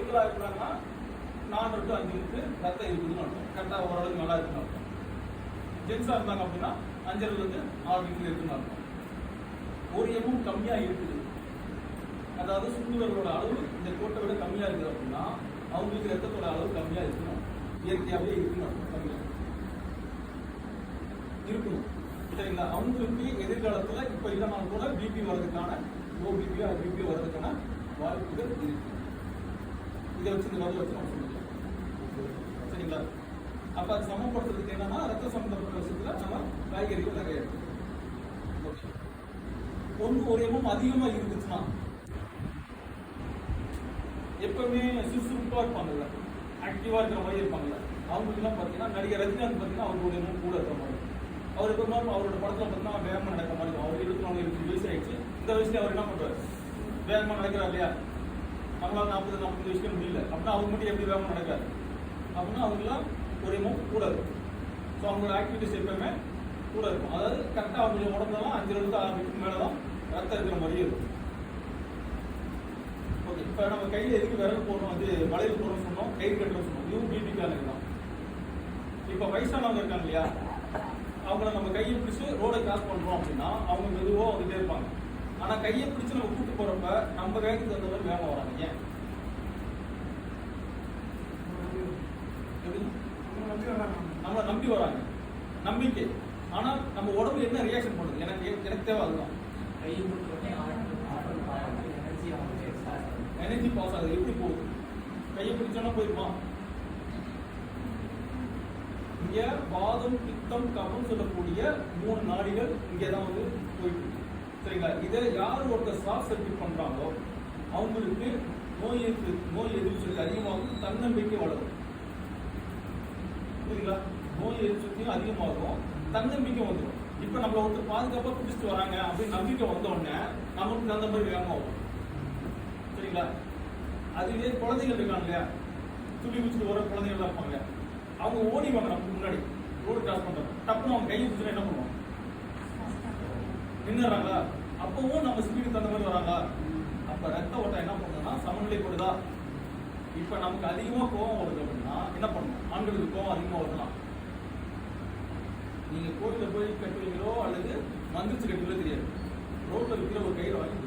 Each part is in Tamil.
பெண்களா இருக்கிறாங்கன்னா 4 to 5 லிட்டர் ரத்தம் இருக்குதுன்னு அர்த்தம். கரெக்டாக ஓரளவுக்கு நல்லா இருக்குன்னு அர்த்தம். ஜென்ஸா இருந்தாங்க அப்படின்னா 5 to 6 லிட்டர் இருக்குன்னு அர்த்தம். ஒரு எம்எம் கம்மியா இருக்குது, அதாவது சுண்டுவர்களோட அளவு இந்த கோட்டை விட கம்மியா இருக்குது அப்படின்னா அவங்களுக்கு ரத்தத்தோட அளவு கம்மியா இருக்கணும், இயற்கையாகவே இருக்கணும், கம்மியா இருக்கணும். சரிங்களா? அவங்களுக்கு எதிர்காலத்துல இப்ப இல்லைனாலும் கூட பிபி வர்றதுக்கான லோ பிபியோ பிபி வர்றதுக்கான வாய்ப்புகள் இருக்கு. இதை வச்சு இந்த மாதிரி வச்சு நம்ம சொல்லிக்கலாம். சரிங்களா? அப்ப அது சமப்படுத்துறதுக்கு என்னன்னா ரத்த சம்பந்தப்பட்ட விஷயத்துல நம்ம காய்கறிகள் நிறைய இருக்கு. ஒரு எம்எம் அதிகமா இருந்துச்சுன்னா எப்பவுமே சுறுசுறுப்பா இருப்பாங்கல்ல, ஆக்டிவா இருக்கிற மாதிரி இருப்பாங்கல்ல, அவங்களுக்கு எல்லாம் பாத்தீங்கன்னா நடிகர் ரஜினிகாந்த் பாத்தீங்கன்னா அவருக்கு எம்எம் கூட இருக்கிற மாதிரி, அவர் எப்பவுமே அவரோட படத்துல பார்த்தீங்கன்னா வேகமா நடக்கிற மாதிரி இருக்கும். அவர் 24 வயசு ஆயிடுச்சு, இந்த வயசுல அவர் என்ன பண்றாரு, வேகமா நடக்கிறார் இல்லையா? நம்மளால 40-45 வயசுக்கு முடியல அப்படின்னா அவங்க மட்டும் எப்படி வேகமா நடக்காரு அப்படின்னா அவங்களாம் ஒரு எம்எம் கூட இருக்கும். ஸோ அவங்களோட ஆக்டிவிட்டிஸ் எப்பவுமே கூட இருக்கும். அதாவது கரெக்டாக அவங்க உடம்புலாம் 5 to 6 லிட்டருக்கு மேலதான் ரத்தம் இருக்கிற மாதிரியே இருக்கும். ஓகே, இப்போ நம்ம கையில் எதுக்கு விரல் போடுறோம், அது வளையல் போடுறோம் சொன்னோம், கயிறு கட்டுறோம் சொன்னோம், இதுவும் பிபிக்கான தான். இப்போ வயசானவங்க இருக்காங்க இல்லையா, அவங்கள நம்ம கையை பிடிச்சு ரோடை கிராஸ் பண்றோம் அப்படின்னா அவங்க மெதுவாக வந்துட்டே இருப்பாங்க. ஆனா கையை பிடிச்சு நம்ம கூட்டு போறப்ப நம்ம வேகத்துக்கு தகுந்த மாதிரி வேகம் வராங்க. ஏன்? நம்மளை நம்பி வராங்க, நம்பிக்கை. ஆனா நம்ம உடம்பு என்ன ரியாக்ஷன் பண்ணுது, எனக்கு தேவை அதுதான். எனர்ஜி பாஸ் ஆகுது. எப்படி போகுது? கையை பிடிச்சோன்னா போயிருமா? இங்க வாதம், பித்தம், கபம் சொல்லக்கூடிய 3 நாடிகள் இங்கதான் வந்து போயிட்டு இருக்கு. சரிங்களா? இதை யார் ஒருத்தர் ஷார்ட் சர்க்யூட் பண்றாங்களோ அவங்களுக்கு நோய் எதிர்ப்பு சக்தி அதிகமாகும், தன்னம்பிக்கை வளரும். புரியுங்களா? நோய் எதிர்ப்பு சக்தியும் அதிகமாகும், தன்னம்பிக்கை வந்துடும். இப்ப நம்மள ஒருத்தர் பாதுகாப்பா பிடிச்சிட்டு வராங்க அப்படின்னு நம்பிக்கை வந்த உடனே நமக்கு அந்த மாதிரி வேகமாகும். சரிங்களா? அதுவே குழந்தைகள் இருக்காங்க இல்லையா, துளி குச்சிட்டு வர குழந்தைகள் இருப்பாங்க, அவங்க ஓடிவாங்க நமக்கு முன்னாடி ரோடு கிராஸ் பண்றாங்க, டப்புன்னு அவங்க கையை பிடிச்சா என்ன பண்ணுவோம், நின்னுறாங்களா? அப்பவும் நம்ம ஸ்பீடு தகுந்த மாதிரி வராங்க. அப்ப ரத்த ஓட்டம் என்ன பண்ணுன்னா சமநிலைப்படுதா? இப்ப நமக்கு அதிகமா கோவம் வருது அப்படின்னா என்ன பண்ணணும்? ஆண்களுக்கு கோவம் அதிகமா வரலாம். நீங்க கோயில போய் கட்டுவீங்களோ அல்லது மந்திரிச்சு கட்டுவீங்களோ தெரியாது, ரோட்ல இருக்கிற ஒரு கயிறை வாங்கி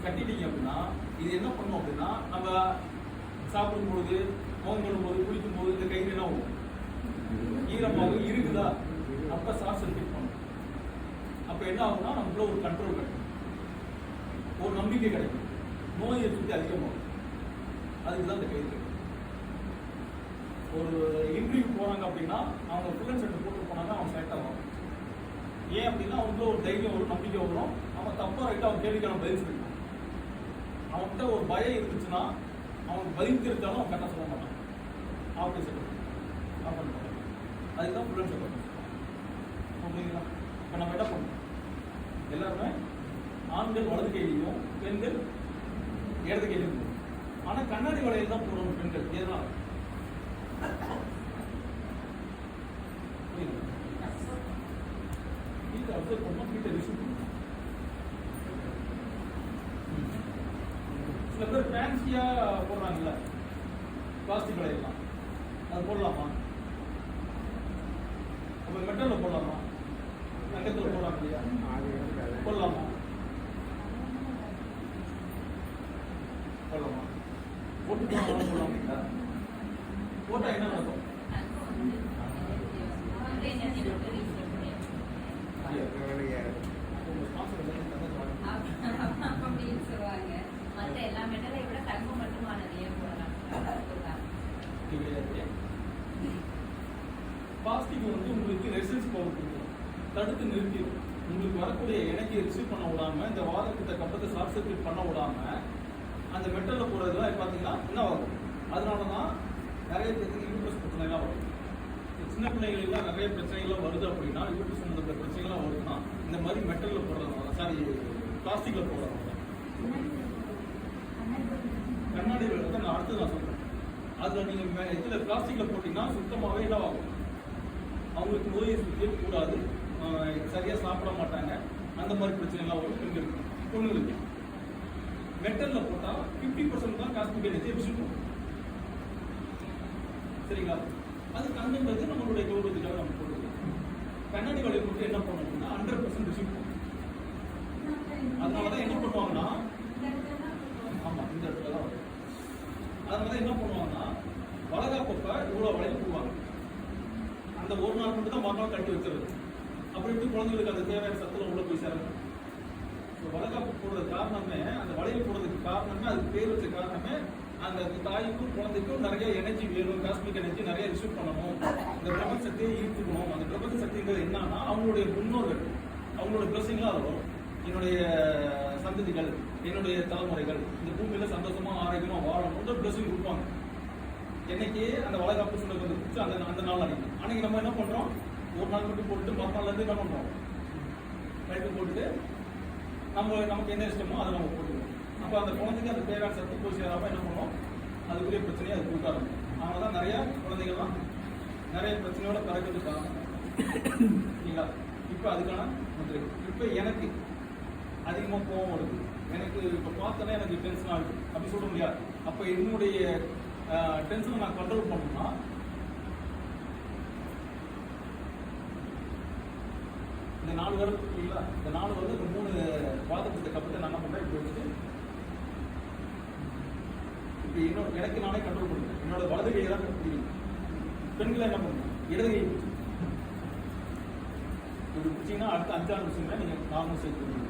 கட்டிட்டீங்க அப்படின்னா இது என்ன பண்ணும் அப்படின்னா நம்ம சாப்பிடும் பொழுது, மோகம் பண்ணும் போது, குளிக்கும் போது இந்த கயிறு என்ன ஆகும், ஈரமாக இருக்குதா? அப்ப ஷார்ட் சர்க்யூட் பண்ணும். அப்ப என்ன ஆகும்னா நமக்குள்ள ஒரு கண்ட்ரோல் கிடைக்கும், ஒரு நம்பிக்கை கிடைக்கும், நோய் எதிர்ப்பு அதிகமாகும். அதுக்குதான் இந்த கயிறு. ஒரு இன்டர்வியூ போறாங்க அப்படின்னா அவங்க ஃபுல் அண்ட் செட் போட்டு போனாங்க, அவங்க செலக்ட் ஆகும். ஏன் அப்படின்னா அவங்களுக்கு ஒரு தைரியம், ஒரு நம்பிக்கை வரும். அவன் தப்பா ரைட்டா அவன் கேள்விக்கான பதில் சொல்லிடுவான். அவன்கிட்ட ஒரு பயம் இருந்துச்சுன்னா அவன் பதில் தெரிஞ்சாலும் அவன் கரெக்டாக சொல்ல மாட்டான். ஆப்ரேட் பண்ணுவாங்க. அதுதான் ஃபுல் அண்ட் செட். ஓகேங்களா? இப்போ நம்ம என்ன பண்ணணும், எல்லாருமே ஆண்கள் வலது கையிலையும் பெண்கள் இடது கையிலையும் போகணும். ஆனால் கண்ணாடி வளையல் தான் போடணும் பெண்கள். எதனால? வீட்டை அப்சர்வ் பண்ணணும், வீட்டை ரிசீவ் பண்ணணும். சில பேர் ஃபேன்சியா போடுறாங்கல்ல பிளாஸ்டிக் வளையல்லாம், அது போடலாமா? அப்போ மெட்டல்ல போடலாமா? தங்கத்தில் போடலாம் இல்லையா? போடலாமா? போடலாமா? போட்டு போடலாமா? போட்டா என்ன நடக்கும்? பிளாஸ்டிக் வந்து உங்களுக்கு ரெசிஸ்ட் பவர் கொடுக்கும், தடுத்து நிறுத்திடும். உங்களுக்கு வரக்கூடிய எனர்ஜியை ரிசீவ் பண்ண விடாம, இந்த வாதத்தை கப்பத்தை ஷார்ட் சர்க்யூட் பண்ண விடாம அந்த மெட்டல்ல போடுறதுலாம் பார்த்தீங்கன்னா என்ன ஆகும்? அதனாலதான் நிறைய பேருக்கு யூட்ரஸ் பிரச்சனைலாம் வரும். சின்ன பிள்ளைகளுக்குலாம் நிறைய பிரச்சனைகள்லாம் வருது அப்படின்னா, யூட்ரஸ் சம்பந்தப்பட்ட பிரச்சனைகள்லாம் வருதுன்னா இந்த மாதிரி மெட்டல்ல போடுறதுனால, சாரி பிளாஸ்டிக்ல போடுறதுனால. கண்ணாடி விளக்கு நான் அடுத்து நான் சொல்றேன். அதுல நீங்க இதுல பிளாஸ்டிக்ல போட்டீங்கன்னா சுத்தமாவே என்ன ஆகும்? அவங்களுக்கு நோய் எதிர்ப்பு கூடாது, சரியா சாப்பிட மாட்டாங்க, அந்த மாதிரி பிரச்சனை எல்லாம் வரும் பெண்களுக்கு. பொண்ணுங்களுக்கு மெட்டல்ல போட்டா 50% தான் சரிங்களா? அது கண்ணுன்றது நம்மளுடைய கௌரவத்துக்காக நம்ம போட்டுக்கலாம். கண்ணாடி வளையல் மட்டும் என்ன பண்ணணும்னா 100% ரிசீவ் பண்ணும். அதனாலதான் என்ன பண்ணுவாங்கன்னா, ஆமா இந்த இடத்துல தான் வரும். அதனால என்ன பண்ணுவாங்கன்னா, வளகாப்பப்ப இவ்வளவு வளையல் போடுவாங்க. அந்த ஒரு நாள் மட்டும் தான் மறுநாள் கட்டி வச்சிருது. அப்புறம் எப்படி குழந்தைகளுக்கு அந்த தேவையான சத்துல உள்ள போய் சேரணும். வளகாப்பு போடுறது காரணமே, அந்த வளையல் போடுறதுக்கு காரணமே, அதுக்கு பேர் வச்ச காரணமே, அந்த தாய்க்கும் குழந்தைக்கும் நிறைய எனர்ஜி வேணும், காஸ்மிக் எனர்ஜி நிறைய ரிசீவ் பண்ணணும், இந்த பிரபஞ்ச சக்தியை ஈர்த்துக்கணும். அந்த பிரபஞ்ச சக்திங்கிறது என்னன்னா அவங்களுடைய முன்னோர்கள், அவங்களோட பிளஸிங்லாம் வரும். என்னுடைய சந்ததிகள், என்னுடைய தலைமுறைகள் இந்த பூமியில சந்தோஷமா ஆரோக்கியமா வாழணும் பிளஸிங் கொடுப்பாங்க. என்னைக்கு அந்த வளகாப்பு சொன்னது வந்து அந்த நாள் அன்னைக்கு நம்ம என்ன பண்றோம், ஒரு நாள் மட்டும் போட்டுட்டு மறுநாள்ல இருந்து என்ன பண்றோம், கழுத்து போட்டுட்டு நமக்கு என்ன இஷ்டமோ அதை நம்ம போட்டுக்கணும். அப்போ அந்த குழந்தைக்கு அந்த தேவையான சத்து போய் சேராம என்ன பண்ணுவோம், அதுக்குரிய பிரச்சனையை அது கொடுக்க ஆரம்பிக்கும். அதனாலதான் நிறைய குழந்தைகள்லாம் நிறைய பிரச்சனையோட பிறக்கிறதுக்கு காரணம். சரிங்களா? இப்போ அதுக்கான முதிரை. இப்போ எனக்கு அதிகமா கோவம் வருது, எனக்கு இப்போ பார்த்தோன்னே எனக்கு டென்ஷன் ஆகுது அப்படி சொல்ல முடியாது. அப்போ என்னுடைய டென்ஷனை நான் கண்ட்ரோல் பண்ணணும்னா இந்த 4 வருடம் இல்லைங்களா, இந்த 4 வருடம் இந்த 3 பாதத்தை கப்பத்தை நான் என்ன பண்றேன், இப்படி வச்சுட்டு இப்போ எனக்கு நானே கண்ட்ரோல் பண்ணுறேன். என்னோட வலது கையை தான் பிடிக்கும். பெண்களை என்ன பண்ணுறேன், இடது கையை பிடிச்சி இப்படி பிடிச்சிங்கன்னா அடுத்த 5 நிமிஷம் நீங்கள் நார்மல் சைட் பண்ணுவீங்க.